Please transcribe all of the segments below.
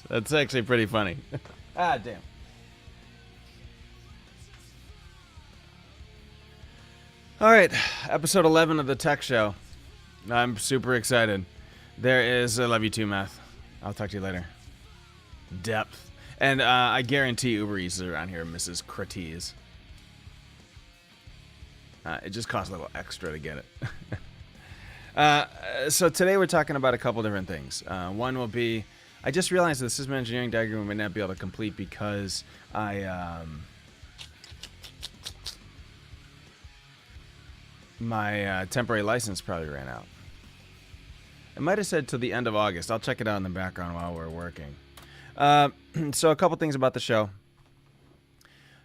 That's actually pretty funny. Ah, damn. All right, episode 11 of the Tech Show. I'm super excited. There is, I love you too, Math. I'll talk to you later. Depth. And I guarantee Uber Eats is around here, Mrs. Cretease. It just costs a little extra to get it. So today we're talking about a couple different things. One will be, I just realized the system engineering diagram we might not be able to complete because my temporary license probably ran out. It might have said to the end of August. I'll check it out in the background while we're working. So a couple things about the show.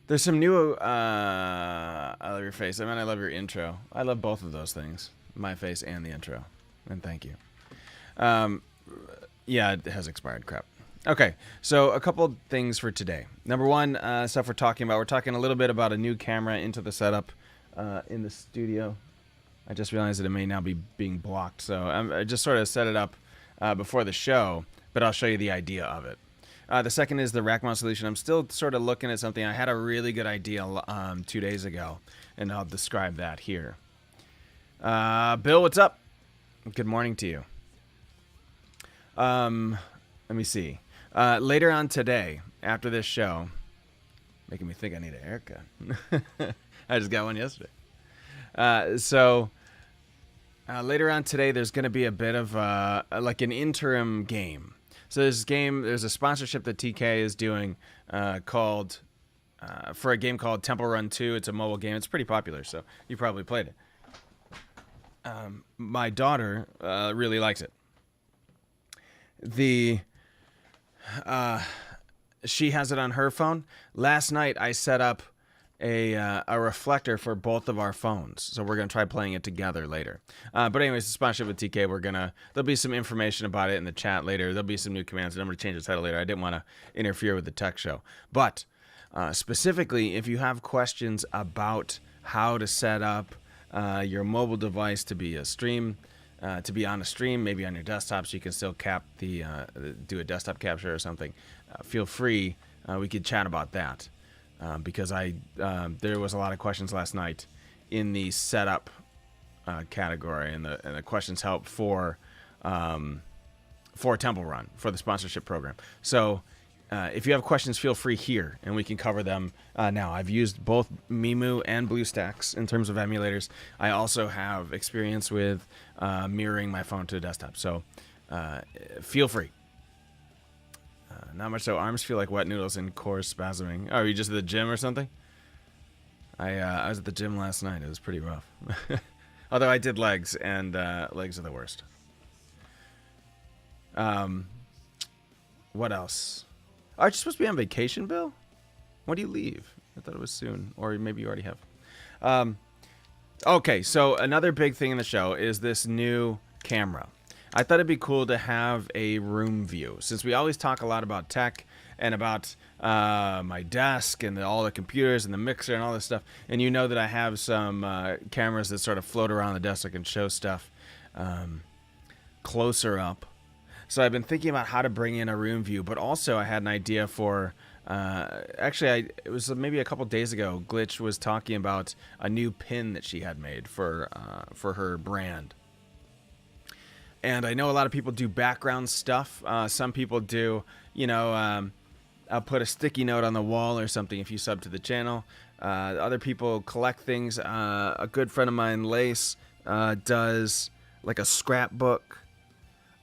There's some new, I love your face. I mean, I love your intro. I love both of those things. My face and the intro. And thank you. Yeah, it has expired. Crap. Okay, so a couple things for today. Number one, stuff we're talking about. We're talking a little bit about a new camera into the setup in the studio. I just realized that it may now be being blocked. So I just sort of set it up before the show, but I'll show you the idea of it. The second is the rack mount solution. I'm still sort of looking at something. I had a really good idea 2 days ago, and I'll describe that here. Bill, what's up? Good morning to you. Let me see. Later on today, after this show, making me think I need a haircut. I just got one yesterday. Later on today, there's going to be a bit of like an interim game. So there's a sponsorship that TK is doing called for a game called Temple Run 2. It's a mobile game. It's pretty popular, so you probably played it. My daughter really likes it. She has it on her phone. Last night I set up a reflector for both of our phones, so we're gonna try playing it together later. But anyways, the sponsorship with TK, there'll be some information about it in the chat later. There'll be some new commands, and I'm gonna change the title later. I didn't want to interfere with the tech show, but specifically, if you have questions about how to set up your mobile device to be on a stream, maybe on your desktop, so you can still do a desktop capture or something, feel free. We could chat about that. Because there was a lot of questions last night in the setup category, and the questions help for Temple Run, for the sponsorship program. So if you have questions, feel free here, and we can cover them now. I've used both Mimu and BlueStacks in terms of emulators. I also have experience with mirroring my phone to a desktop, so feel free. Not much so. Arms feel like wet noodles and core spasming. Oh, are you just at the gym or something? I was at the gym last night. It was pretty rough. Although I did legs, and legs are the worst. What else? Aren't you supposed to be on vacation, Bill? When do you leave? I thought it was soon. Or maybe you already have. Okay, so another big thing in the show is this new camera. I thought it'd be cool to have a room view, since we always talk a lot about tech and about my desk and all the computers and the mixer and all this stuff. And you know that I have some cameras that sort of float around the desk that can show stuff closer up. So I've been thinking about how to bring in a room view, but also I had an idea for... it was maybe a couple days ago, Glitch was talking about a new pin that she had made for her brand. And I know a lot of people do background stuff. Some people do, I'll put a sticky note on the wall or something if you sub to the channel. Other people collect things. A good friend of mine, Lace, does like a scrapbook.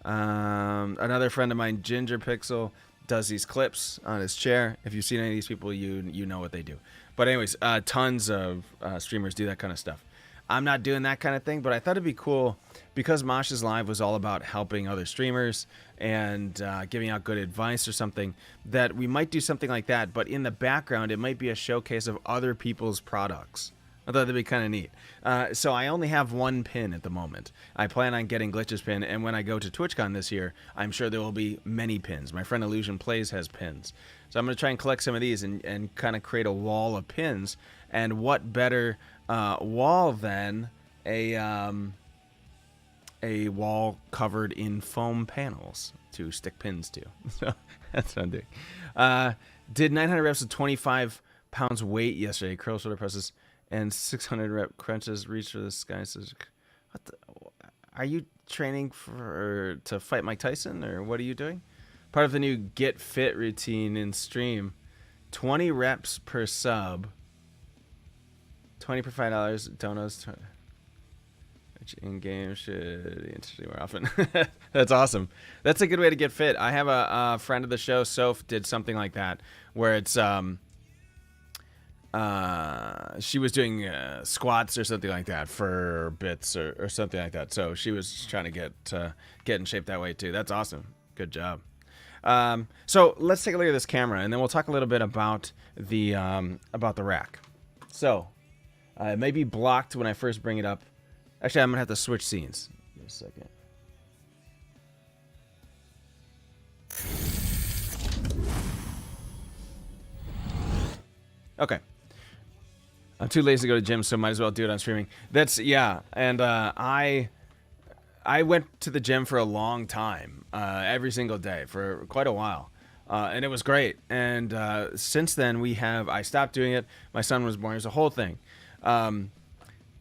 Another friend of mine, Ginger Pixel, does these clips on his chair. If you've seen any of these people, you know what they do. But anyways, tons of streamers do that kind of stuff. I'm not doing that kind of thing, but I thought it'd be cool because Mosh's Live was all about helping other streamers and giving out good advice or something, that we might do something like that, but in the background, it might be a showcase of other people's products. I thought that'd be kind of neat. So I only have one pin at the moment. I plan on getting Glitch's pin, and when I go to TwitchCon this year, I'm sure there will be many pins. My friend Illusion Plays has pins. So I'm going to try and collect some of these and kind of create a wall of pins. And what better wall than a a wall covered in foam panels to stick pins to. So that's what I'm doing. Did 900 reps with 25 pounds weight yesterday. Curl shoulder presses and 600 rep crunches. Reach for the sky. Says, what the, are you training to fight Mike Tyson, or what are you doing? Part of the new Get Fit routine in stream. 20 reps per sub. 20 for $5. Donos. Which in-game should be interesting more often. That's awesome. That's a good way to get fit. I have a friend of the show, Soph, did something like that, where it's she was doing squats or something like that for bits or something like that. So she was trying to get in shape that way too. That's awesome. Good job. So let's take a look at this camera, and then we'll talk a little bit about the rack. So it may be blocked when I first bring it up. Actually, I'm gonna have to switch scenes. Give me a second. Okay. I'm too lazy to go to the gym, so might as well do it on streaming. That's, yeah, and I went to the gym for a long time, every single day for quite a while, and it was great. And since then, I stopped doing it. My son was born. It was a whole thing,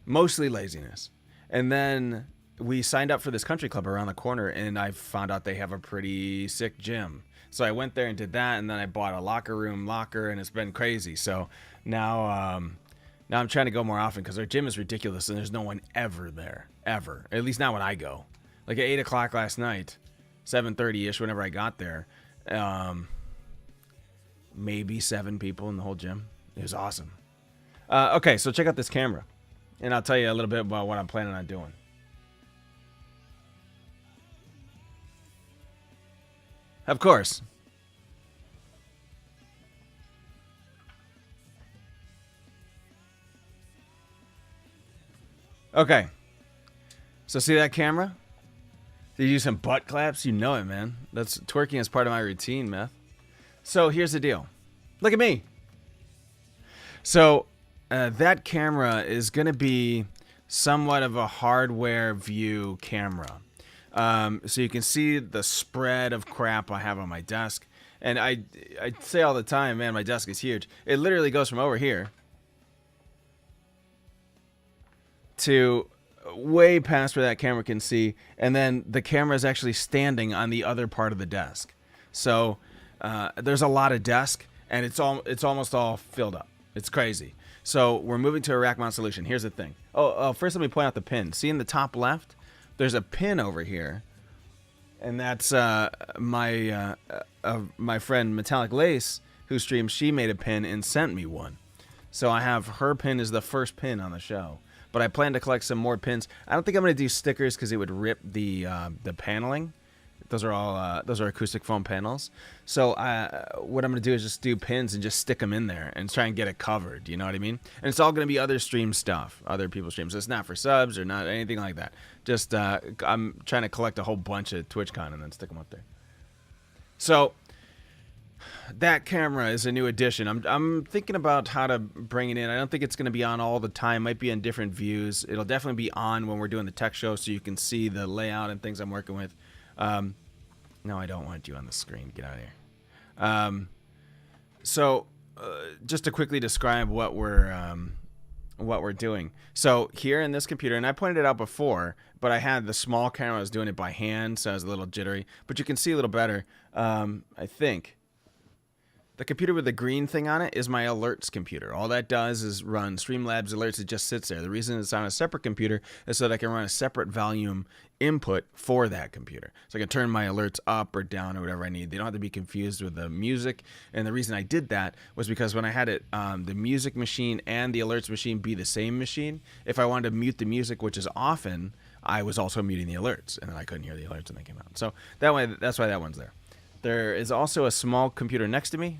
mostly laziness. And then we signed up for this country club around the corner, and I found out they have a pretty sick gym. So I went there and did that, and then I bought a locker, and it's been crazy. So now I'm trying to go more often because our gym is ridiculous, and there's no one ever there, ever. At least not when I go. Like at 8 o'clock last night, 7:30-ish, whenever I got there, maybe 7 people in the whole gym. It was awesome. Okay, so check out this camera, and I'll tell you a little bit about what I'm planning on doing. Of course. Okay. So see that camera? Did you do some butt claps? You know it, man. That's twerking as part of my routine, Meth. So here's the deal. Look at me. So that camera is going to be somewhat of a hardware view camera. So you can see the spread of crap I have on my desk. And I say all the time, man, my desk is huge. It literally goes from over here to way past where that camera can see. And then the camera is actually standing on the other part of the desk. So there's a lot of desk, and it's almost all filled up. It's crazy. So we're moving to a rack mount solution. Here's the thing. Oh, first let me point out the pin. See in the top left? There's a pin over here, and that's my friend Metallic Lace, who streams. She made a pin and sent me one, so I have her pin is the first pin on the show. But I plan to collect some more pins. I don't think I'm going to do stickers because it would rip the paneling. Those are acoustic foam panels. So what I'm going to do is just do pins and just stick them in there and try and get it covered. You know what I mean? And it's all going to be other stream stuff, other people's streams. So it's not for subs or not anything like that. Just I'm trying to collect a whole bunch of TwitchCon and then stick them up there. So that camera is a new addition. I'm thinking about how to bring it in. I don't think it's going to be on all the time. Might be in different views. It'll definitely be on when we're doing the tech show, so you can see the layout and things I'm working with. No, I don't want you on the screen. Get out of here. So just to quickly describe what we're doing. So here in this computer, and I pointed it out before, but I had the small camera. I was doing it by hand, so I was a little jittery. But you can see a little better, I think. The computer with the green thing on it is my alerts computer. All that does is run Streamlabs alerts. It just sits there. The reason it's on a separate computer is so that I can run a separate volume input for that computer. So I can turn my alerts up or down or whatever I need. They don't have to be confused with the music. And the reason I did that was because when I had it, the music machine and the alerts machine be the same machine, if I wanted to mute the music, which is often, I was also muting the alerts. And then I couldn't hear the alerts when they came out. So that way, that's why that one's there. There is also a small computer next to me.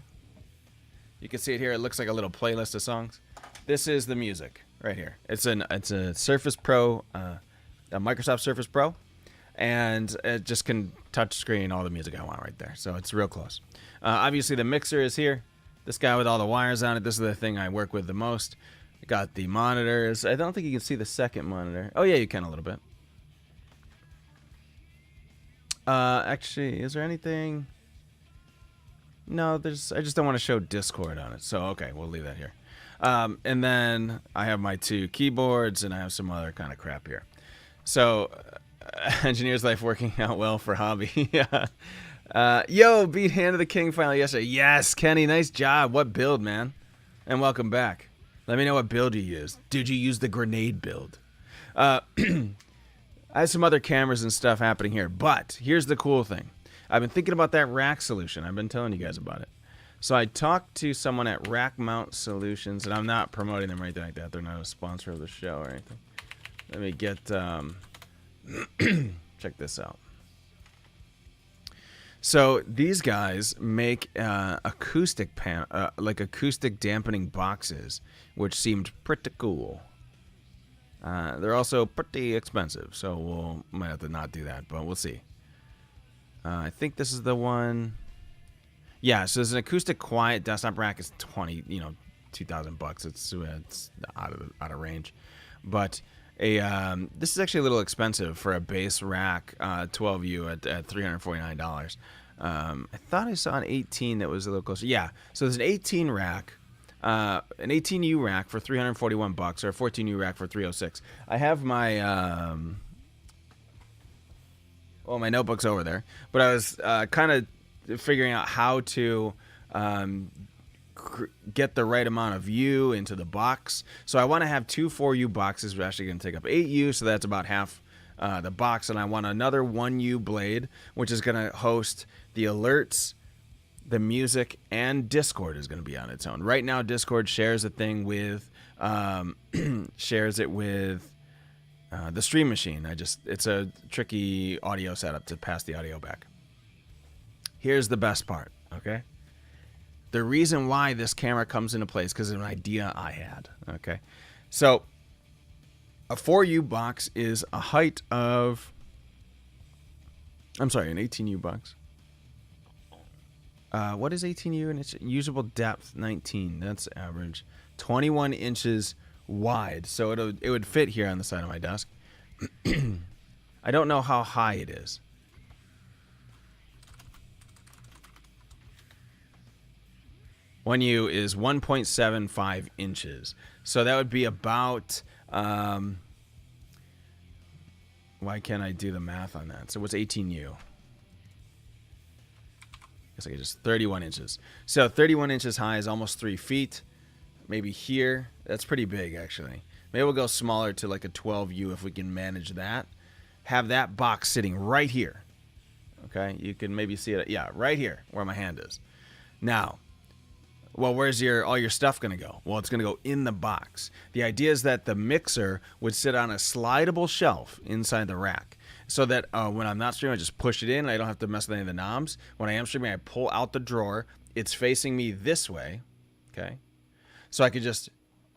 You can see it here. It looks like a little playlist of songs. This is the music right here. It's a Surface Pro, a Microsoft Surface Pro, and it just can touch screen all the music I want right there. So it's real close. Obviously, the mixer is here. This guy with all the wires on it. This is the thing I work with the most. I got the monitors. I don't think you can see the second monitor. Oh yeah, you can a little bit. Actually, is there anything? No, there's. I just don't want to show Discord on it. So okay, we'll leave that here. And then I have my 2 keyboards, and I have some other kind of crap here. So, engineer's life working out well for hobby. Yeah. Yo, beat Hand of the King finally yesterday. Yes, Kenny, nice job. What build, man? And welcome back. Let me know what build you used. Did you use the grenade build? I have some other cameras and stuff happening here, but here's the cool thing. I've been thinking about that rack solution. I've been telling you guys about it. So I talked to someone at Rack Mount Solutions, and I'm not promoting them or anything like that. They're not a sponsor of the show or anything. Let me get, check this out. So these guys make acoustic dampening boxes, which seemed pretty cool. They're also pretty expensive, so might have to not do that, but we'll see. I think this is the one. Yeah, so there's an acoustic quiet desktop rack. It's $2,000. It's out of range, but this is actually a little expensive for a base rack, 12U at $349. I thought I saw an 18 that was a little closer. Yeah, so there's an 18 rack, an 18U rack for $341, or a 14U rack for $306. I have my my notebook's over there, but I was kind of figuring out how to get the right amount of U into the box. So I want to have 2 4U boxes. We're actually going to take up 8U, so that's about half the box. And I want another 1U blade, which is going to host the alerts, the music, and Discord is going to be on its own. Right now, Discord shares a thing with shares it with the stream machine. It's a tricky audio setup to pass the audio back. Here's the best part, okay? The reason why this camera comes into play is because of an idea I had, okay? So, a 4U box is a height of... I'm sorry, an 18U box. What is 18U? And it's usable depth, 19. That's average. 21 inches wide. So it would fit here on the side of my desk. I don't know how high it is. One U is 1.75 inches. So that would be about... why can't I do the math on that? So what's 18U? I guess I could just 31 inches. So 31 inches high is almost 3 feet. Maybe here. That's pretty big, actually. Maybe we'll go smaller to like a 12U if we can manage that. Have that box sitting right here. Okay? You can maybe see it. Yeah, right here where my hand is. Now... well, where's all your stuff going to go? Well, it's going to go in the box. The idea is that the mixer would sit on a slidable shelf inside the rack so that when I'm not streaming, I just push it in. I don't have to mess with any of the knobs. When I am streaming, I pull out the drawer. It's facing me this way, okay? So I could just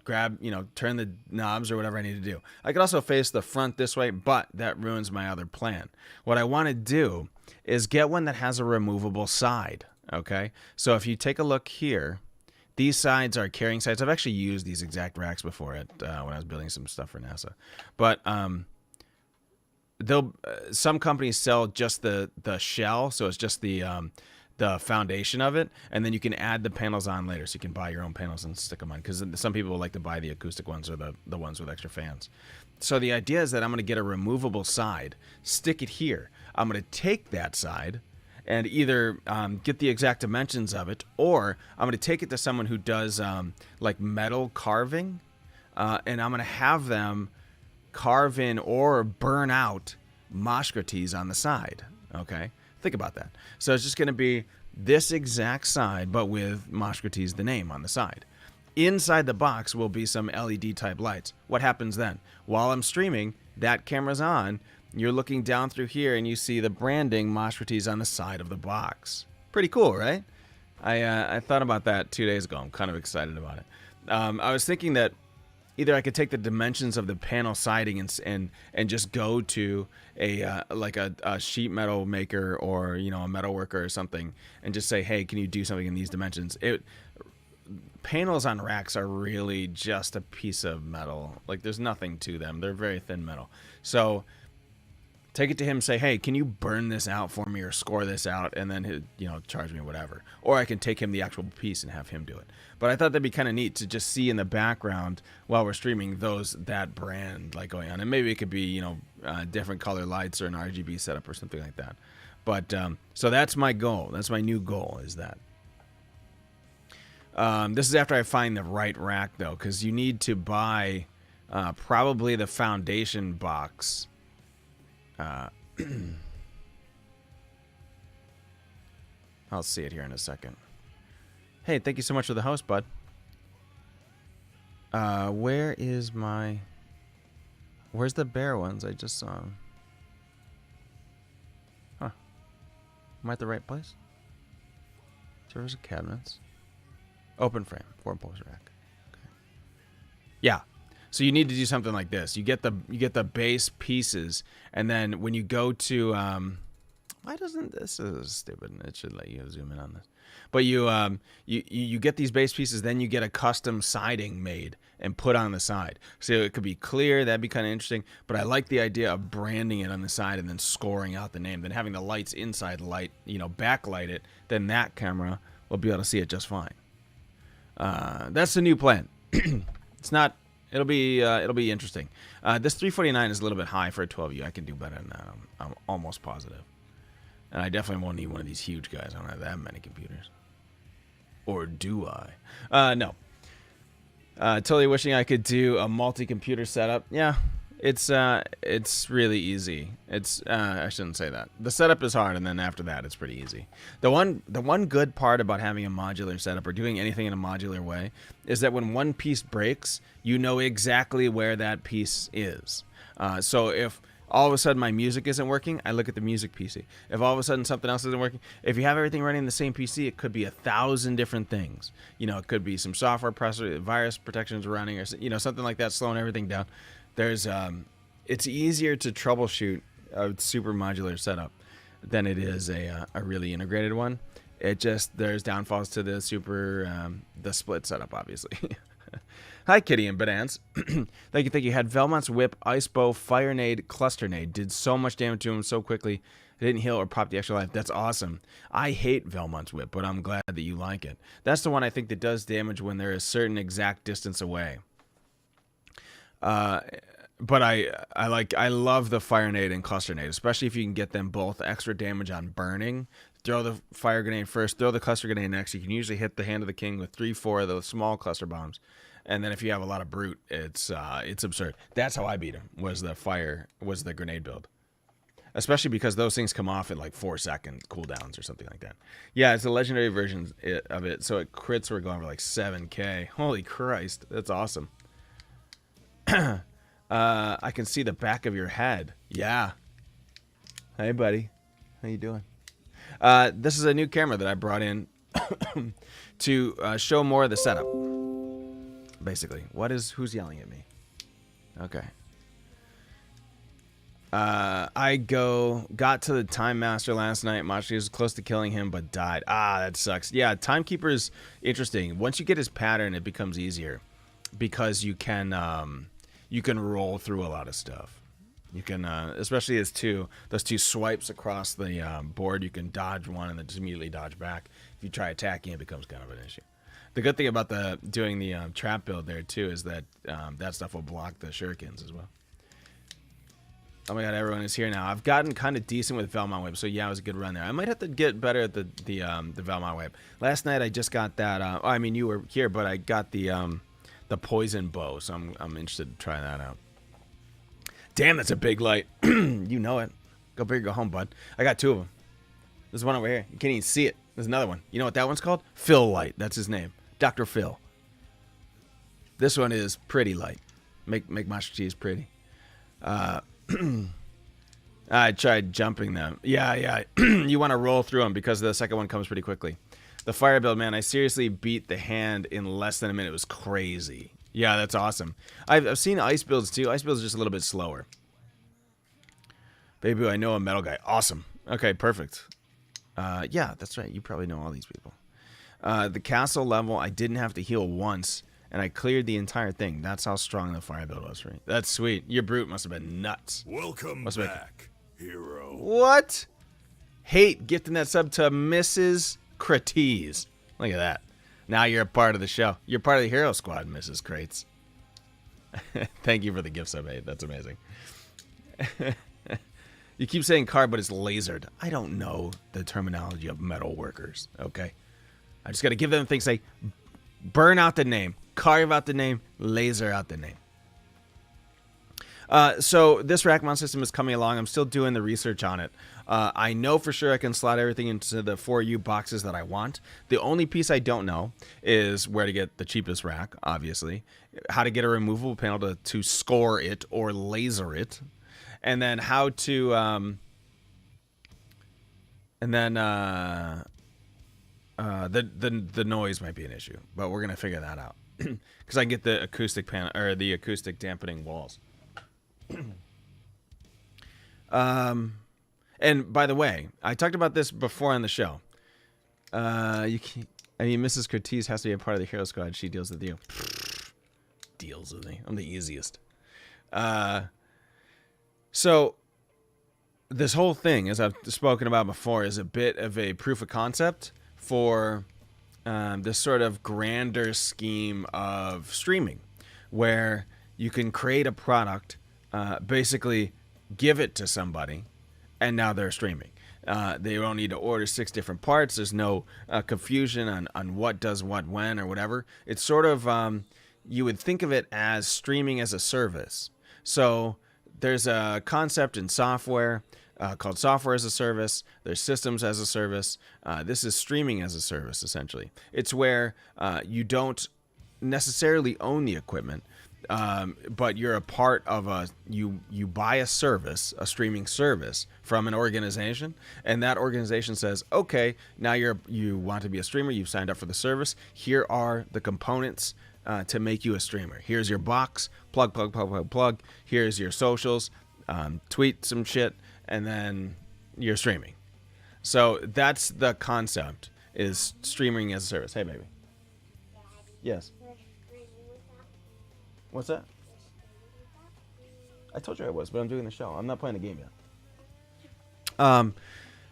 grab, turn the knobs or whatever I need to do. I could also face the front this way, but that ruins my other plan. What I want to do is get one that has a removable side, okay? So if you take a look here... these sides are carrying sides. I've actually used these exact racks before when I was building some stuff for NASA. But some companies sell just the shell, so it's just the foundation of it, and then you can add the panels on later. So you can buy your own panels and stick them on, because some people like to buy the acoustic ones or the ones with extra fans. So the idea is that I'm going to get a removable side, stick it here. I'm going to take that side and either get the exact dimensions of it, or I'm going to take it to someone who does like metal carving, and I'm going to have them carve in or burn out Mosh on the side. Okay, think about that. So it's just going to be this exact side, but with Mosh the name on the side. Inside the box will be some LED type lights. What happens then? While I'm streaming, that camera's on. You're looking down through here and you see the branding Mosh on the side of the box. Pretty cool, right? I thought about that 2 days ago. I'm kind of excited about it. I was thinking that either I could take the dimensions of the panel siding and just go to a sheet metal maker or a metal worker or something and just say, hey, can you do something in these dimensions? Panels on racks are really just a piece of metal. Like, there's nothing to them. They're very thin metal. So take it to him, say, hey, can you burn this out for me or score this out, and then he'll, you know, charge me whatever. Or I can take him the actual piece and have him do it. But I thought that'd be kind of neat to just see in the background while we're streaming that brand like going on. And maybe it could be, you know, different color lights or an RGB setup or something like that. But so that's my goal. That's my new goal, is that. This is after I find the right rack, though, because you need to buy probably the foundation box. I'll see it here in a second. Hey, thank you so much for the host, bud. Where's the bear ones? I just saw them. Huh. Am I at the right place? Servers and cabinets. Open frame. 4-post rack. Okay. Yeah. So you need to do something like this. You get the base pieces, and then when you go to why doesn't this is stupid? It should let you zoom in on this. But you get these base pieces, then you get a custom siding made and put on the side. So it could be clear, that'd be kind of interesting. But I like the idea of branding it on the side and then scoring out the name, then having the lights inside light, you know, backlight it. Then that camera will be able to see it just fine. That's the new plan. It's not. It'll be interesting. This 349 is a little bit high for a 12U. I can do better than that. I'm almost positive. And I definitely won't need one of these huge guys. I don't have that many computers. Or do I? No. Totally wishing I could do a multi-computer setup. Yeah, it's really easy. I shouldn't say that. The setup is hard, and then after that, it's pretty easy. The one good part about having a modular setup or doing anything in a modular way is that when one piece breaks, you know exactly where that piece is. So if all of a sudden my music isn't working, I look at the music PC. If all of a sudden something else isn't working, if you have everything running in the same PC, it could be 1,000 different things. You know, it could be some software virus protections running, or, you know, something like that, slowing everything down. There's it's easier to troubleshoot a super modular setup than it is a really integrated one. There's downfalls to the the split setup, obviously. Hi, Kitty and Bananas. Thank you. Had Velmont's whip, ice bow, fire nade, cluster nade. Did so much damage to him so quickly. It didn't heal or pop the extra life. That's awesome. I hate Velmont's whip, but I'm glad that you like it. That's the one I think that does damage when they're a certain exact distance away. But I love the fire nade and cluster nade, especially if you can get them both extra damage on burning. Throw the fire grenade first, throw the cluster grenade next. You can usually hit the Hand of the King with 3-4 of those small cluster bombs. And then if you have a lot of brute, it's absurd. That's how I beat him, was the grenade build. Especially because those things come off in like 4-second cooldowns or something like that. Yeah, it's a legendary version of it, so it crits were going for like 7K. Holy Christ, that's awesome. I can see the back of your head. Yeah. Hey, buddy. How you doing? This is a new camera that I brought in to show more of the setup. Basically, who's yelling at me? Okay. I got to the Time Master last night. Mosh was close to killing him, but died. That sucks. Yeah, Timekeeper's interesting. Once you get his pattern, it becomes easier because you can roll through a lot of stuff. You can, especially those two swipes across the board. You can dodge one and then just immediately dodge back. If you try attacking, it becomes kind of an issue. The good thing about doing the trap build there too is that that stuff will block the shurikens as well. Oh my god, everyone is here now. I've gotten kind of decent with Velmont Whip, so yeah, it was a good run there. I might have to get better at the Velmont Whip. Last night I just got that. I mean, you were here, but I got the poison bow, so I'm interested to try that out. Damn, that's a big light. You know it. Go big or go home, bud. I got 2 of them. There's one over here. You can't even see it. There's another one. You know what that one's called? Phil Light. That's his name. Dr. Phil. This one is pretty light. Make Mosh cheese pretty. I tried jumping them. Yeah. You want to roll through them because the second one comes pretty quickly. The fire build, man, I seriously beat the Hand in less than a minute. It was crazy. Yeah, that's awesome. I've seen ice builds too. Ice builds are just a little bit slower. Baby, I know a metal guy. Awesome. Okay, perfect. Yeah, that's right. You probably know all these people. The castle level, I didn't have to heal once, and I cleared the entire thing. That's how strong the fire build was for me. That's sweet. Your brute must have been nuts. Welcome back. hero. What? Hate gifting that sub to Mrs. Crates. Look at that. Now you're a part of the show. You're part of the hero squad, Mrs. Crates. Thank you for the gift sub, Hate. That's amazing. You keep saying card, but it's lasered. I don't know the terminology of metal workers, okay? I just got to give them things like burn out the name, carve out the name, laser out the name. So this rack mount system is coming along. I'm still doing the research on it. I know for sure I can slot everything into the 4U boxes that I want. The only piece I don't know is where to get the cheapest rack, obviously. How to get a removable panel to score it or laser it. And then how to... the noise might be an issue. But we're going to figure that out. Because I can get the acoustic panel, or the acoustic dampening walls. And by the way, I talked about this before on the show. Mrs. Curtiz has to be a part of the hero squad. She deals with you. Deals with me. I'm the easiest. So this whole thing, as I've spoken about before, is a bit of a proof of concept for this sort of grander scheme of streaming, where you can create a product, basically give it to somebody, and now they're streaming. They don't need to order 6 different parts. There's no confusion on what does what when or whatever. It's sort of, you would think of it as streaming as a service. So there's a concept in software called software as a service. There's systems as a service. This is streaming as a service, essentially. It's where you don't necessarily own the equipment, but you're a part of you buy a service, a streaming service from an organization, and that organization says, okay, now you want to be a streamer, you've signed up for the service, here are the components to make you a streamer. Here's your box, plug. Here's your socials, tweet some shit, and then you're streaming. So that's the concept, is streaming as a service. Hey, baby. Yes. What's that? I told you I was, but I'm doing the show. I'm not playing the game yet.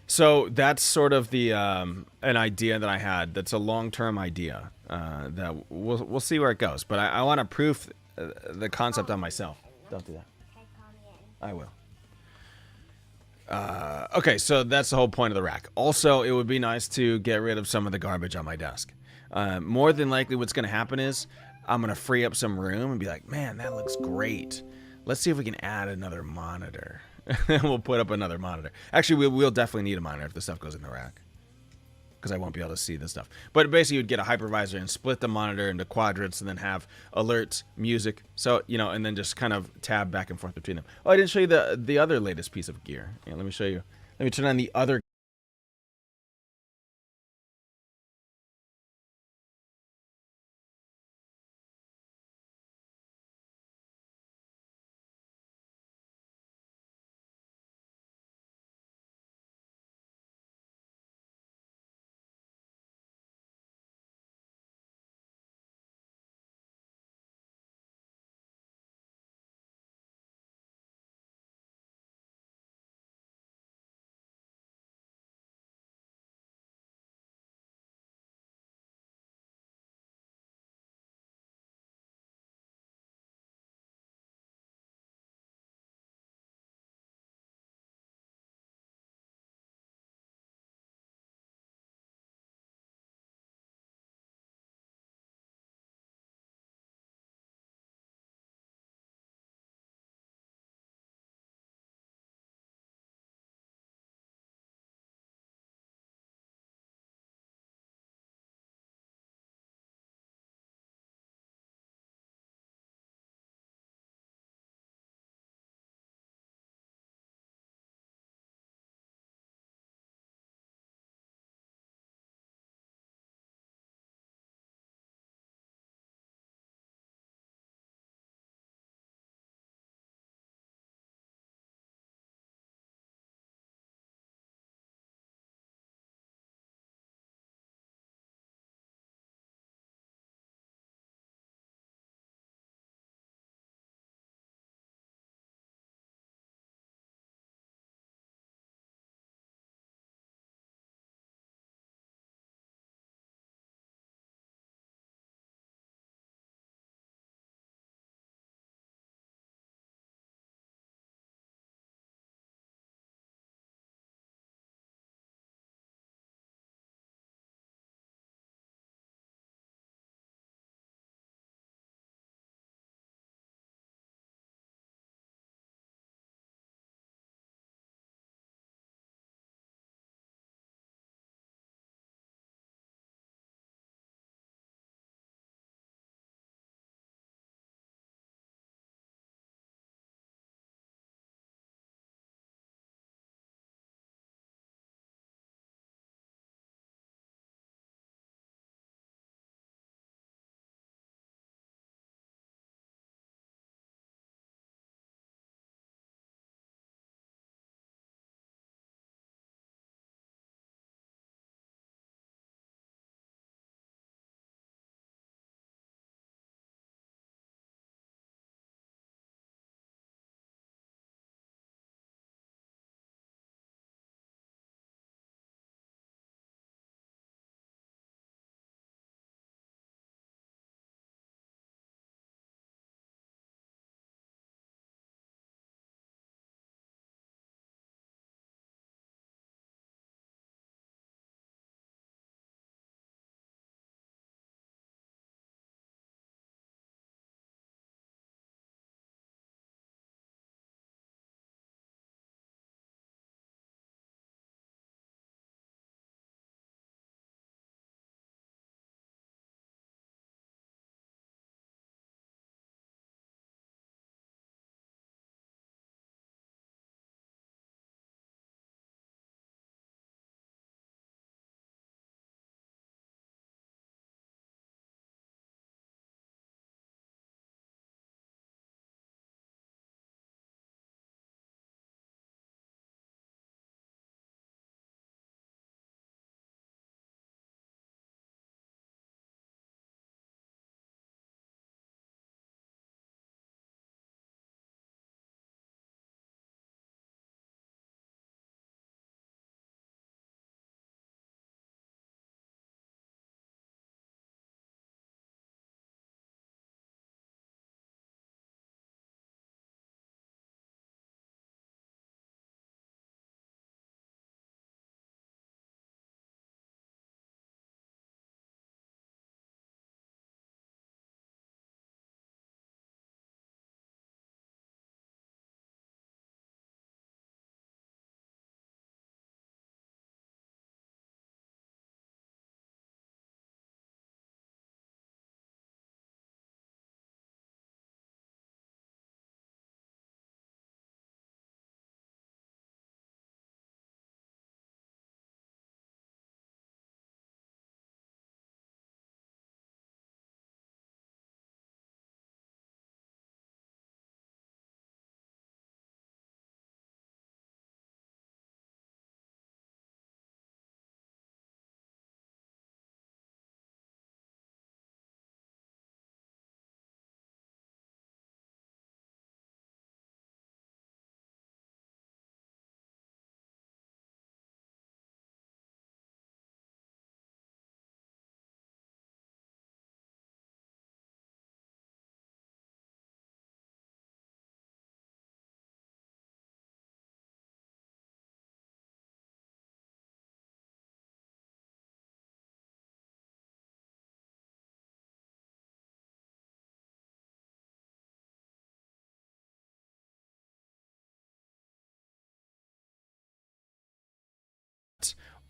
So that's sort of the an idea that I had. That's a long-term idea that we'll see where it goes. But I want to proof the concept on myself. Don't do that. I will. Okay, so that's the whole point of the rack. Also, it would be nice to get rid of some of the garbage on my desk. More than likely what's going to happen is I'm going to free up some room and be like, man, that looks great. Let's see if we can add another monitor. We'll put up another monitor. Actually, we'll definitely need a monitor if the stuff goes in the rack, because I won't be able to see this stuff. But basically, you'd get a hypervisor and split the monitor into quadrants and then have alerts, music, so, and then just kind of tab back and forth between them. Oh, I didn't show you the other latest piece of gear. Yeah, let me show you. Let me turn on the other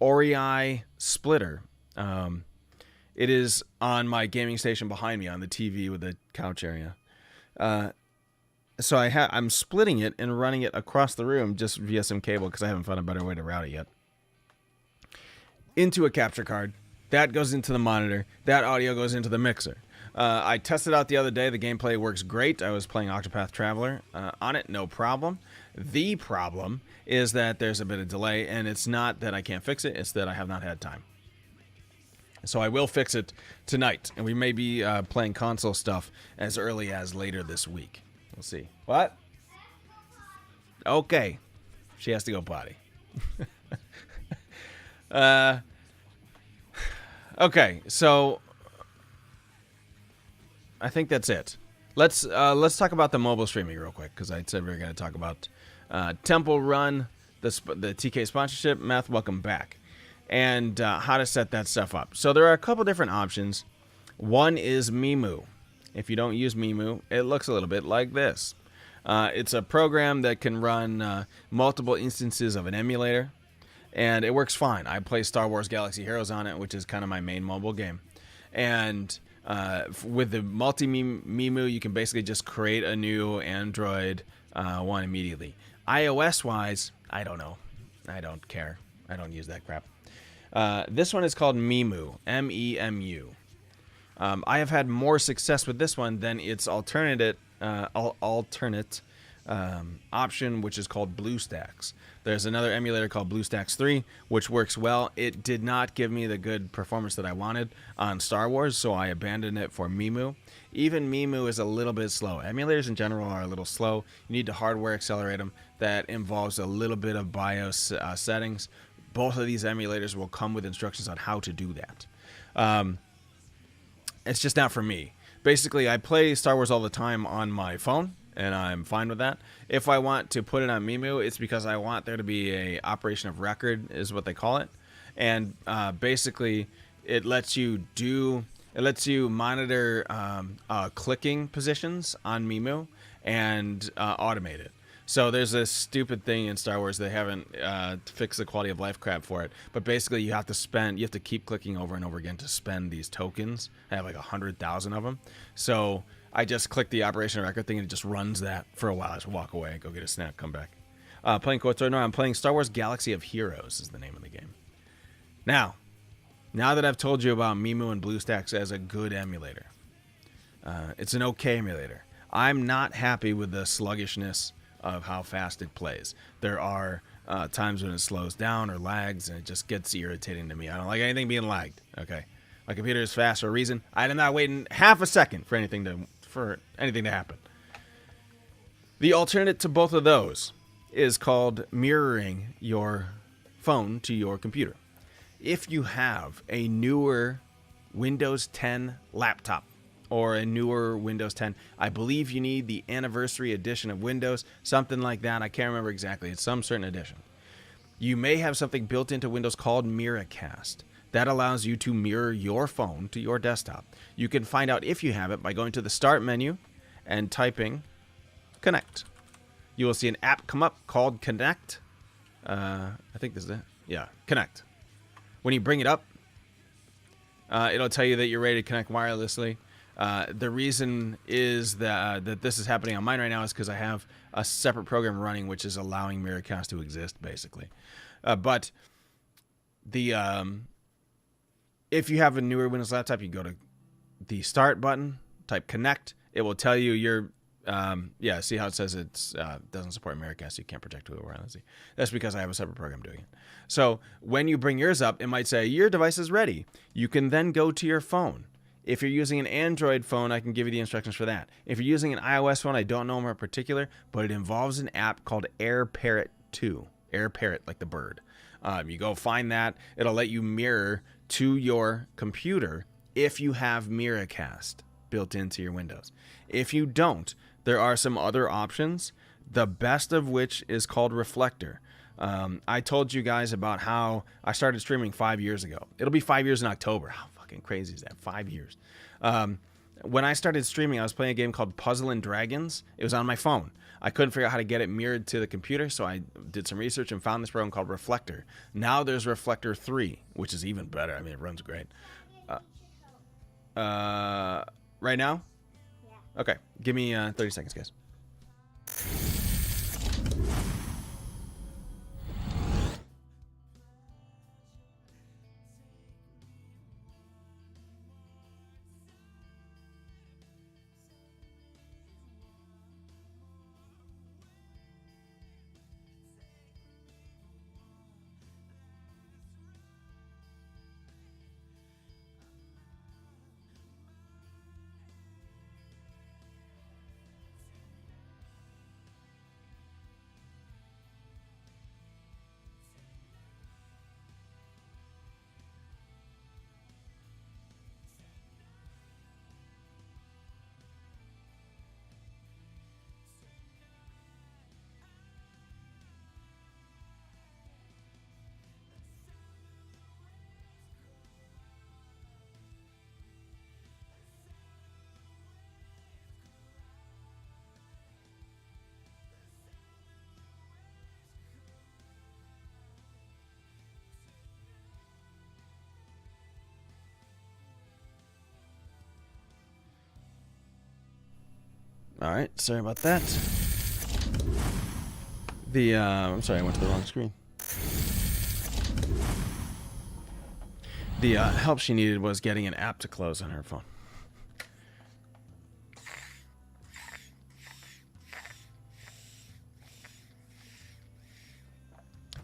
Orei splitter. It is on my gaming station behind me on the TV with the couch area. So I'm splitting it and running it across the room just via some cable because I haven't found a better way to route it yet. Into a capture card. That goes into the monitor. That audio goes into the mixer. I tested out the other day. The gameplay works great. I was playing Octopath Traveler on it, no problem. The problem is that there's a bit of delay, and it's not that I can't fix it. It's that I have not had time. So I will fix it tonight, and we may be playing console stuff as early as later this week. We'll see. What? Okay. She has to go potty. Okay, so I think that's it. Let's talk about the mobile streaming real quick, because I said we were going to talk about Temple Run, the TK sponsorship. Math, welcome back. And how to set that stuff up. So there are a couple different options. One is Mimu. If you don't use Mimu, it looks a little bit like this. It's a program that can run multiple instances of an emulator, and it works fine. I play Star Wars Galaxy Heroes on it, which is kind of my main mobile game. And with the multi-Mimu, you can basically just create a new Android one immediately. iOS-wise, I don't know. I don't care. I don't use that crap. This one is called Mimu, M-E-M-U. I have had more success with this one than its alternate option, which is called BlueStacks. There's another emulator called BlueStacks 3, which works well. It did not give me the good performance that I wanted on Star Wars, so I abandoned it for Mimu. Even Mimu is a little bit slow. Emulators in general are a little slow. You need to hardware accelerate them. That involves a little bit of BIOS settings. Both of these emulators will come with instructions on how to do that. It's just not for me. Basically, I play Star Wars all the time on my phone, and I'm fine with that. If I want to put it on Mimu, it's because I want there to be a operation of record, is what they call it. And basically, it lets you monitor clicking positions on Mimu and automate it. So there's this stupid thing in Star Wars. They haven't fixed the quality of life crap for it. But basically, you have to keep clicking over and over again to spend these tokens. I have like 100,000 of them. So I just click the operation record thing and it just runs that for a while. I just walk away, go get a snack, come back. Playing KOTOR. No, I'm playing Star Wars Galaxy of Heroes is the name of the game. Now that I've told you about Mimu and BlueStacks as a good emulator, it's an okay emulator. I'm not happy with the sluggishness of how fast it plays. There are times when it slows down or lags, and it just gets irritating to me. I don't like anything being lagged. Okay, my computer is fast for a reason. I'm not waiting half a second for anything to happen. The alternate to both of those is called mirroring your phone to your computer. If you have a newer Windows 10 laptop, or a newer Windows 10. I believe you need the anniversary edition of Windows, something like that. I can't remember exactly. It's some certain edition. You may have something built into Windows called Miracast. That allows you to mirror your phone to your desktop. You can find out if you have it by going to the Start menu and typing Connect. You will see an app come up called Connect. I think this is it. Yeah, Connect. When you bring it up, it'll tell you that you're ready to connect wirelessly. The reason is that this is happening on mine right now is because I have a separate program running which is allowing Miracast to exist, basically. But if you have a newer Windows laptop, you go to the Start button, type Connect. It will tell you see how it says it doesn't support Miracast, you can't project to it wirelessly. That's because I have a separate program doing it. So when you bring yours up, it might say, your device is ready. You can then go to your phone. If you're using an Android phone, I can give you the instructions for that. If you're using an iOS phone, I don't know them in particular, but it involves an app called AirParrot 2. AirParrot, like the bird. You go find that. It'll let you mirror to your computer if you have Miracast built into your Windows. If you don't, there are some other options, the best of which is called Reflector. I told you guys about how I started streaming 5 years ago. It'll be 5 years in October. How fucking crazy is that? 5 years. When I started streaming, I was playing a game called Puzzle and Dragons. It was on my phone. I couldn't figure out how to get it mirrored to the computer, so I did some research and found this program called Reflector. Now there's Reflector 3, which is even better. I mean, it runs great. Right now? Yeah. Okay, give me 30 seconds, guys. All right, sorry about that. I'm sorry, I went to the wrong screen. The help she needed was getting an app to close on her phone.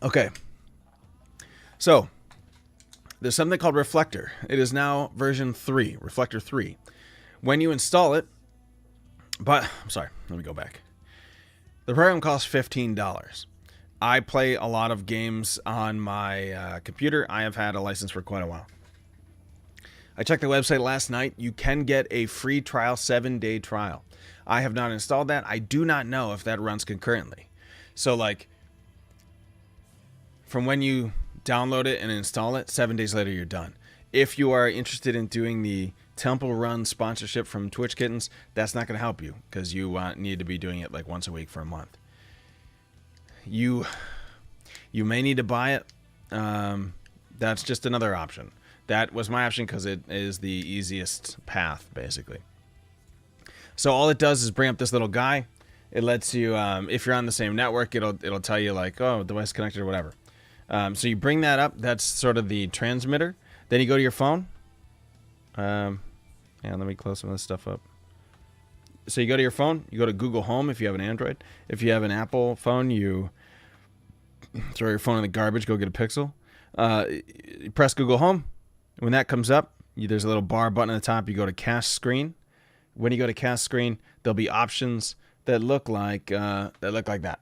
Okay. So, there's something called Reflector. It is now version 3, Reflector 3. When you install it, but I'm sorry, let me go back. The program costs $15. I play a lot of games on my computer. I have had a license for quite a while. I checked the website last night. You can get a free trial, 7-day trial. I have not installed that. I do not know if that runs concurrently. So, like, from when you download it and install it, 7 days later, you're done. If you are interested in doing the Temple Run sponsorship from Twitch Kittens, that's not going to help you because you need to be doing it like once a week for a month. You may need to buy it. That's just another option. That was my option because it is the easiest path, basically. So all it does is bring up this little guy. It lets you, if you're on the same network, it'll tell you like, oh, device connected or whatever. So you bring that up. That's sort of the transmitter. Then you go to your phone. Yeah, let me close some of this stuff up. So you go to your phone. You go to Google Home if you have an Android. If you have an Apple phone, you throw your phone in the garbage. Go get a Pixel. You press Google Home. When that comes up, there's a little bar button at the top. You go to Cast Screen. When you go to Cast Screen, there'll be options that look like that.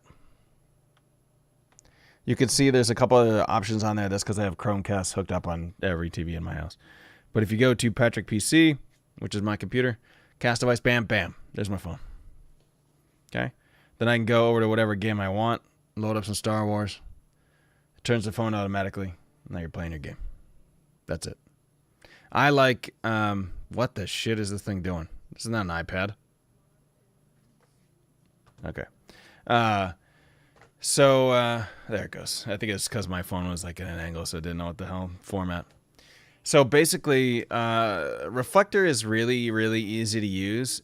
You can see there's a couple of options on there. That's because I have Chromecast hooked up on every TV in my house. But if you go to Patrick PC, which is my computer, cast device, bam, bam, there's my phone. Okay? Then I can go over to whatever game I want, load up some Star Wars. It turns the phone automatically. Now you're playing your game. That's it. I like, what the shit is this thing doing? This is not an iPad. Okay. So there it goes. I think it's because my phone was like at an angle, so I didn't know what the hell format. So basically, Reflector is really, really easy to use.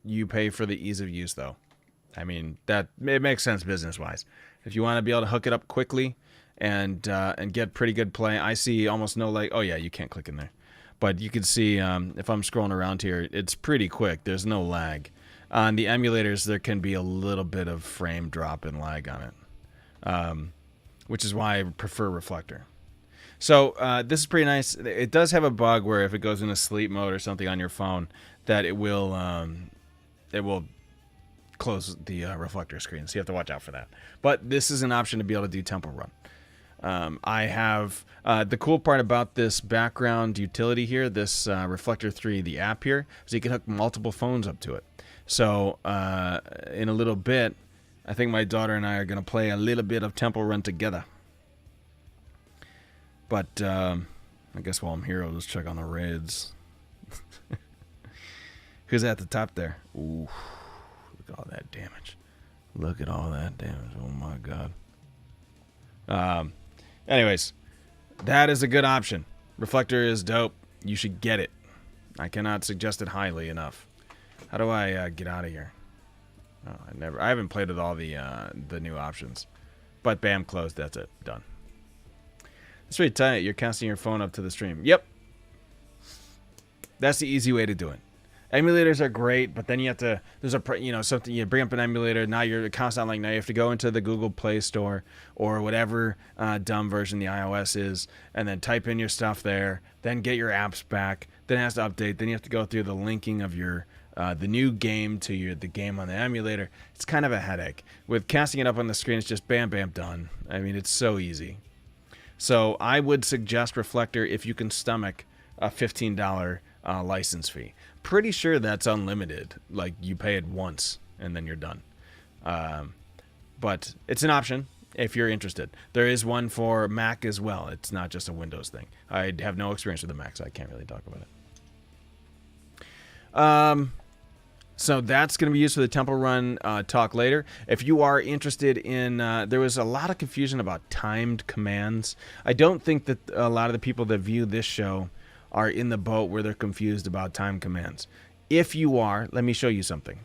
You pay for the ease of use, though. I mean, it makes sense business-wise. If you want to be able to hook it up quickly and get pretty good play, I see almost no lag. Oh yeah, you can't click in there, but you can see if I'm scrolling around here, it's pretty quick. There's no lag. On the emulators, there can be a little bit of frame drop and lag on it, which is why I prefer Reflector. So this is pretty nice. It does have a bug where if it goes into sleep mode or something on your phone, that it will close the reflector screen. So you have to watch out for that. But this is an option to be able to do Temple Run. I have the cool part about this background utility here, this Reflector 3, the app here, is you can hook multiple phones up to it. So in a little bit, I think my daughter and I are going to play a little bit of Temple Run together. But I guess while I'm here, I'll just check on the raids. Who's at the top there? Ooh, look at all that damage. Look at all that damage. Oh my god. Anyways, that is a good option. Reflector is dope. You should get it. I cannot suggest it highly enough. How do I get out of here? Oh, I haven't played with all the new options. But bam, closed. That's it. Done. That's really tight. You're casting your phone up to the stream. Yep. That's the easy way to do it. Emulators are great, but then you have to, there's a, something, you bring up an emulator, now your account's not like, now you have to go into the Google Play Store or whatever dumb version the iOS is, and then type in your stuff there, then get your apps back, then it has to update, then you have to go through the linking of your, the new game to the game on the emulator. It's kind of a headache. With casting it up on the screen, it's just bam, bam, done. I mean, it's so easy. So I would suggest Reflector if you can stomach a $15 license fee. Pretty sure that's unlimited. Like, you pay it once and then you're done. But it's an option if you're interested. There is one for Mac as well. It's not just a Windows thing. I have no experience with the Mac, so I can't really talk about it. So that's going to be used for the Temple Run talk later. If you are interested in, there was a lot of confusion about timed commands. I don't think that a lot of the people that view this show are in the boat where they're confused about time commands. If you are, let me show you something.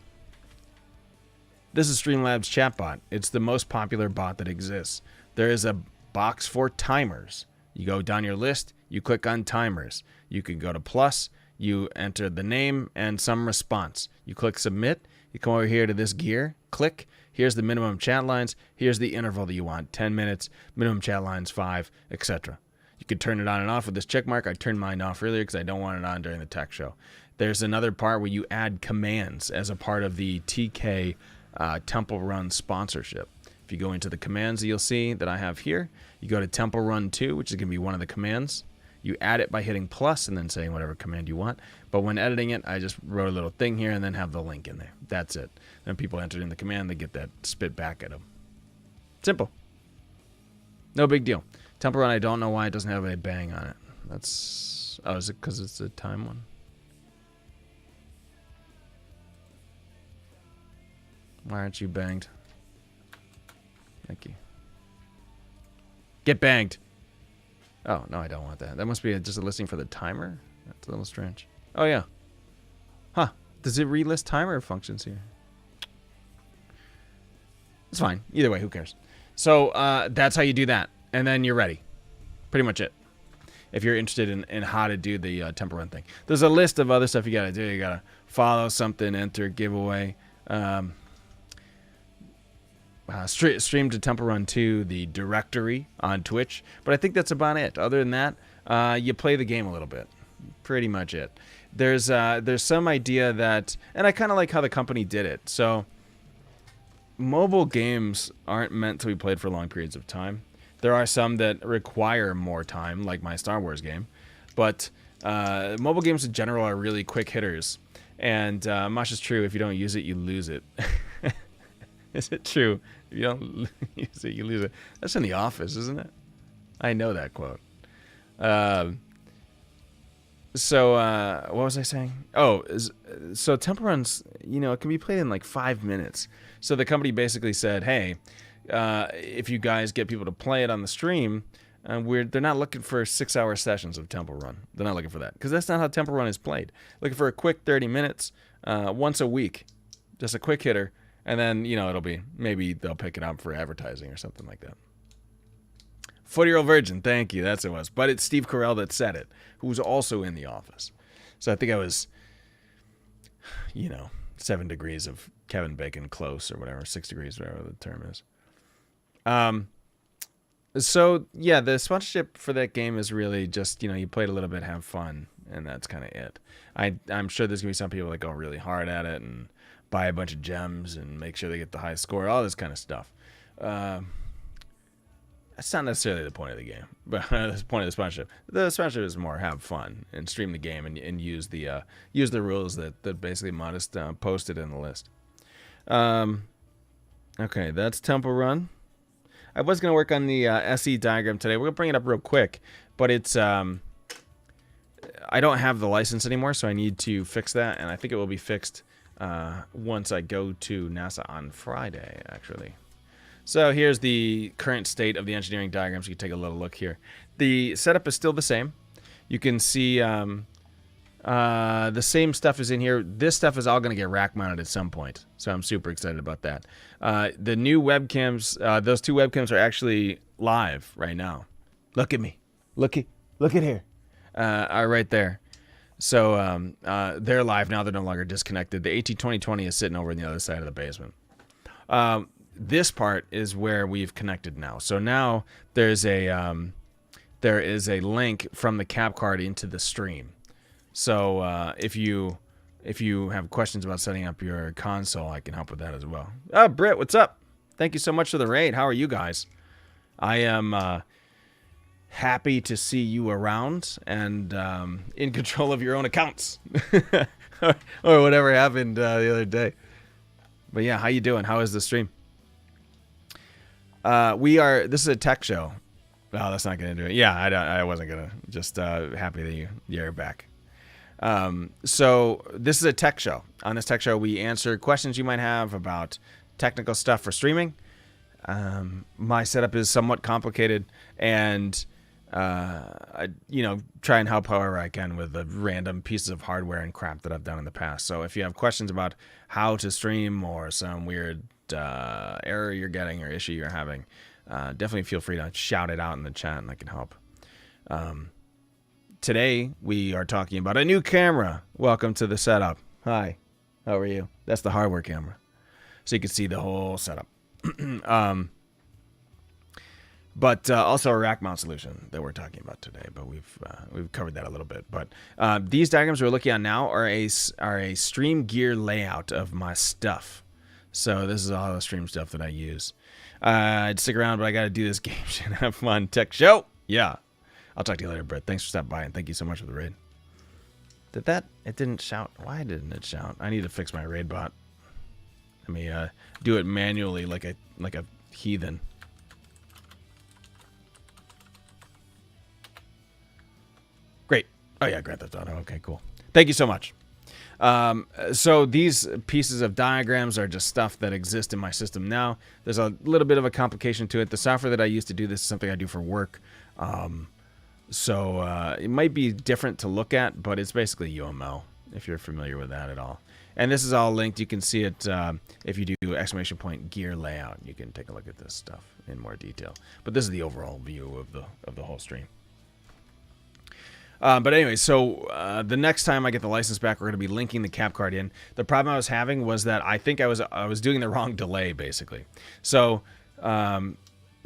This is Streamlabs chatbot. It's the most popular bot that exists. There is a box for timers. You go down your list, you click on timers. You can go to plus, you enter the name and some response. You click submit, you come over here to this gear, click, here's the minimum chat lines, here's the interval that you want, 10 minutes, minimum chat lines 5, etc. You can turn it on and off with this check mark. I turned mine off earlier because I don't want it on during the tech show. There's another part where you add commands as a part of the TK Temple Run sponsorship. If you go into the commands that you'll see that I have here, you go to Temple Run 2, which is going to be one of the commands. You add it by hitting plus and then saying whatever command you want. But when editing it, I just wrote a little thing here and then have the link in there. That's it. Then people enter in the command, they get that spit back at them. Simple. No big deal. Temple Run, I don't know why it doesn't have a bang on it. That's... Oh, is it because it's a time one? Why aren't you banged? Thank you. Get banged! Oh, no, I don't want that. That must be just a listing for the timer? That's a little strange. Oh, yeah. Huh. Does it relist timer functions here? It's fine. Either way, who cares? So, that's how you do that. And then you're ready. Pretty much it. If you're interested in how to do the Temple Run thing. There's a list of other stuff you got to do. You got to follow something, enter, giveaway. Stream to Temple Run 2, the directory on Twitch. But I think that's about it. Other than that, you play the game a little bit. Pretty much it. There's some idea that... And I kind of like how the company did it. So, mobile games aren't meant to be played for long periods of time. There are some that require more time, like my Star Wars game. But mobile games in general are really quick hitters. And Mosh is true. If you don't use it, you lose it. Is it true? If you don't use it, you lose it. That's in The Office, isn't it? I know that quote. What was I saying? Oh, so Temple Run's, it can be played in like 5 minutes. So the company basically said, hey, if you guys get people to play it on the stream, they're not looking for 6-hour sessions of Temple Run. They're not looking for that because that's not how Temple Run is played. Looking for a quick 30 minutes once a week, just a quick hitter, and then it'll be maybe they'll pick it up for advertising or something like that. 40-year-old virgin, thank you. That's what it was. But it's Steve Carell that said it, who was also in The Office. So I think I was, 7 degrees of Kevin Bacon close or whatever, 6 degrees, whatever the term is. So yeah, the sponsorship for that game is really just, you play it a little bit, have fun, and that's kind of it. I'm sure there's gonna be some people that go really hard at it and buy a bunch of gems and make sure they get the high score, all this kind of stuff. That's not necessarily the point of the game, but the point of the sponsorship. The sponsorship is more have fun and stream the game and use the rules that basically Modest posted in the list. Okay, that's Temple Run. I was going to work on the SE diagram today. We're going to bring it up real quick, but it's I don't have the license anymore, so I need to fix that, and I think it will be fixed once I go to NASA on Friday, actually. So here's the current state of the engineering diagrams. You can take a little look here. The setup is still the same. You can see the same stuff is in here. This stuff is all going to get rack mounted at some point, so I'm super excited about that. The new webcams, those two webcams are actually live right now. Look at me. Look at here. Are right there. So they're live now. They're no longer disconnected. The AT2020 is sitting over on the other side of the basement. This part is where we've connected now. So now there is a link from the cap card into the stream. So if you have questions about setting up your console, I can help with that as well. Oh, Britt, what's up? Thank you so much for the raid. How are you guys? I am happy to see you around and in control of your own accounts, or whatever happened the other day. But yeah, how you doing? How is the stream? This is a tech show. No, that's not going to do it. Yeah, I wasn't going to. Just happy that you're back. So this is a tech show. On this tech show, we answer questions you might have about technical stuff for streaming. My setup is somewhat complicated, and I try and help however I can with the random pieces of hardware and crap that I've done in the past. So if you have questions about how to stream or some weird error you're getting or issue you're having, definitely feel free to shout it out in the chat and I can help. Today we are talking about a new camera. Welcome to the setup. Hi, how are you? That's the hardware camera, so you can see the whole setup. But also a rack mount solution that we're talking about today. But we've covered that a little bit. But these diagrams we're looking at now are a stream gear layout of my stuff. So this is all the stream stuff that I use. I'd stick around, but I got to do this game shit. Have fun. Tech show. Yeah. I'll talk to you later, Brett. Thanks for stopping by, and thank you so much for the raid. It didn't shout. Why didn't it shout? I need to fix my raid bot. Let me do it manually like a heathen. Great. Oh, yeah, Grand Theft Auto. Okay, cool. Thank you so much. So these pieces of diagrams are just stuff that exist in my system now. There's a little bit of a complication to it. The software that I use to do this is something I do for work. So it might be different to look at, but it's basically UML, if you're familiar with that at all. And this is all linked. You can see it if you do ! Gear layout. You can take a look at this stuff in more detail. But this is the overall view of the whole stream. But anyway, so the next time I get the license back, we're going to be linking the cap card in. The problem I was having was that I think I was doing the wrong delay, basically. So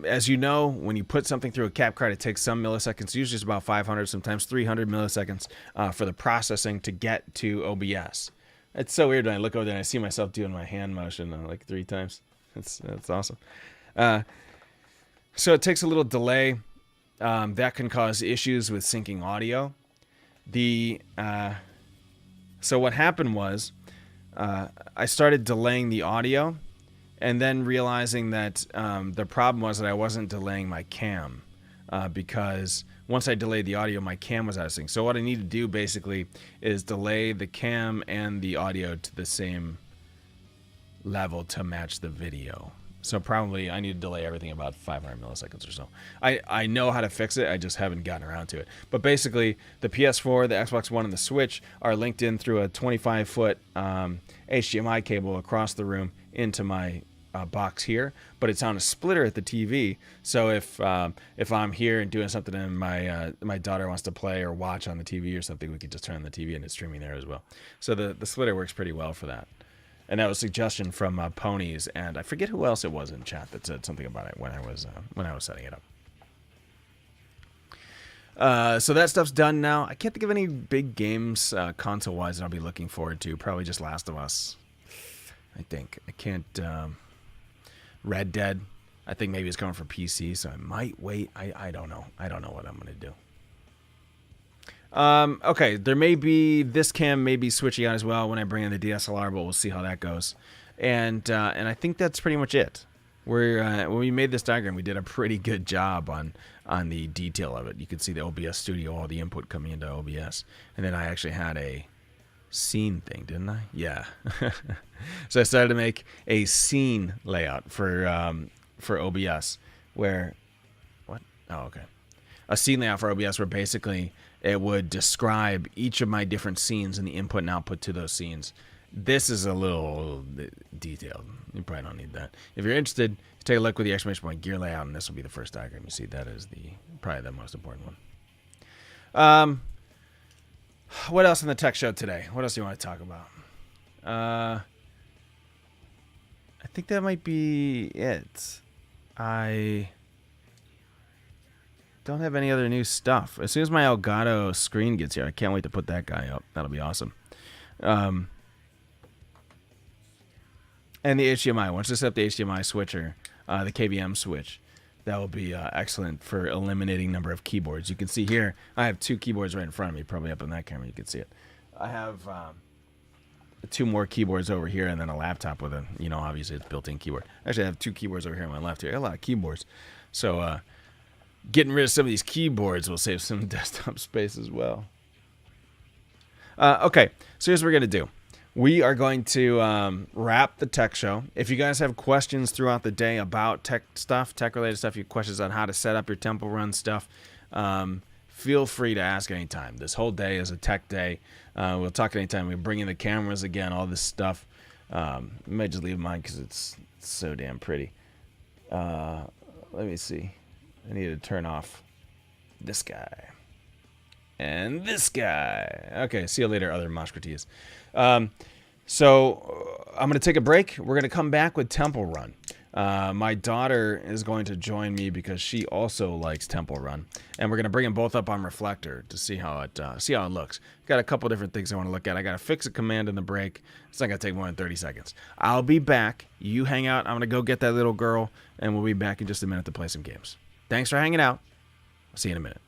as you know, when you put something through a cap card, it takes some milliseconds, usually it's about 500, sometimes 300 milliseconds for the processing to get to OBS. It's so weird when I look over there and I see myself doing my hand motion like 3 times. That's awesome. So it takes a little delay. That can cause issues with syncing audio. So what happened was I started delaying the audio, and then realizing that the problem was that I wasn't delaying my cam because once I delayed the audio, my cam was out of sync. So what I need to do basically is delay the cam and the audio to the same level to match the video. So probably I need to delay everything about 500 milliseconds or so. I know how to fix it. I just haven't gotten around to it. But basically, the PS4, the Xbox One, and the Switch are linked in through a 25-foot HDMI cable across the room into my box here. But it's on a splitter at the TV. So if I'm here and doing something and my daughter wants to play or watch on the TV or something, we could just turn on the TV and it's streaming there as well. So the splitter works pretty well for that. And that was a suggestion from Ponies, and I forget who else it was in chat that said something about it when I was setting it up. So that stuff's done now. I can't think of any big games console-wise that I'll be looking forward to. Probably just Last of Us, I think. I can't... Red Dead, I think maybe it's coming for PC, so I might wait. I don't know. I don't know what I'm going to do. Okay, this cam may be switching out as well when I bring in the DSLR, but we'll see how that goes. And I think that's pretty much it. When we made this diagram, we did a pretty good job on the detail of it. You can see the OBS Studio, all the input coming into OBS, and then I actually had a scene thing, didn't I? Yeah. So I started to make a scene layout for OBS where, what? Oh, okay. A scene layout for OBS where basically it would describe each of my different scenes and the input and output to those scenes. This is a little detailed. You probably don't need that. If you're interested, take a look with the exclamation point gear layout, and this will be the first diagram you see. That is probably the most important one. What else in the tech show today? What else do you want to talk about? I think that might be it. I don't have any other new stuff. As soon as my Elgato screen gets here, I can't wait to put that guy up. That'll be awesome. And the HDMI. Once I set up the HDMI switcher, the KVM switch, that will be excellent for eliminating number of keyboards. You can see here, I have 2 keyboards right in front of me, probably up on that camera, you can see it. I have 2 more keyboards over here and then a laptop with a, obviously it's built-in keyboard. Actually, I have 2 keyboards over here on my left here. I got a lot of keyboards. So getting rid of some of these keyboards will save some desktop space as well. Okay, so here's what we're going to do. We are going to wrap the tech show. If you guys have questions throughout the day about tech stuff, tech-related stuff, you have questions on how to set up your Temple Run stuff, feel free to ask anytime. This whole day is a tech day. We'll talk anytime. We bring in the cameras again, all this stuff. I might just leave mine because it's so damn pretty. Let me see. I need to turn off this guy. And this guy. Okay, see you later, other Mosh critiques. So I'm going to take a break. We're going to come back with Temple Run. My daughter is going to join me because she also likes Temple Run. And we're going to bring them both up on Reflector to see how it looks. Got a couple different things I want to look at. I got to fix a command in the break. It's not going to take more than 30 seconds. I'll be back. You hang out. I'm going to go get that little girl, and we'll be back in just a minute to play some games. Thanks for hanging out. I'll see you in a minute.